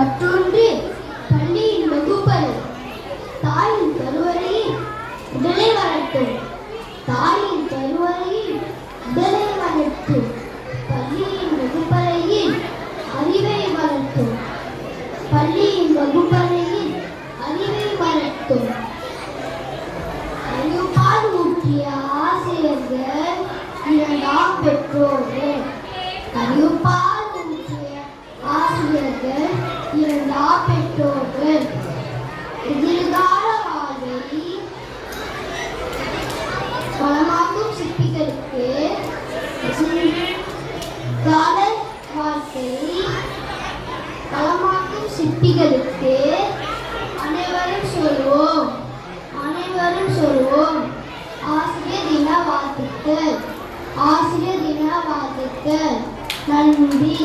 மற்றொன்று பள்ளியின் வகுப்பறை. தாயின் கருவறையில் உடலை வரட்டும், தாயின் கருவறையில் உடலை வரட்டும். பள்ளியின் வகுப்பறையில் அறிவை வரட்டும், பள்ளியின் வகுப்பறையில் அறிவை வரட்டும். அறிவுப்பால் ஊற்றிய ஆசிரியர்கள் இரண்டாம் பெற்றோர்கள். அறிவுப்பால் ஊற்றிய ஆசிரியர்கள் இரண்டாம் பெற்றோர்கள். எதிர்கால வாழ்வை வளமாக்கும் சிற்பிகளுக்கு எதிர்கால வாழ்க்கை வளமாக்கும் சிற்பிகளுக்கு அனைவரும் சொல்வோம், அனைவரும் சொல்வோம். ஆசிரியர் தின வாழ்த்துக்கள், ஆசிரியர் தின வாழ்த்துக்கள். நன்றி.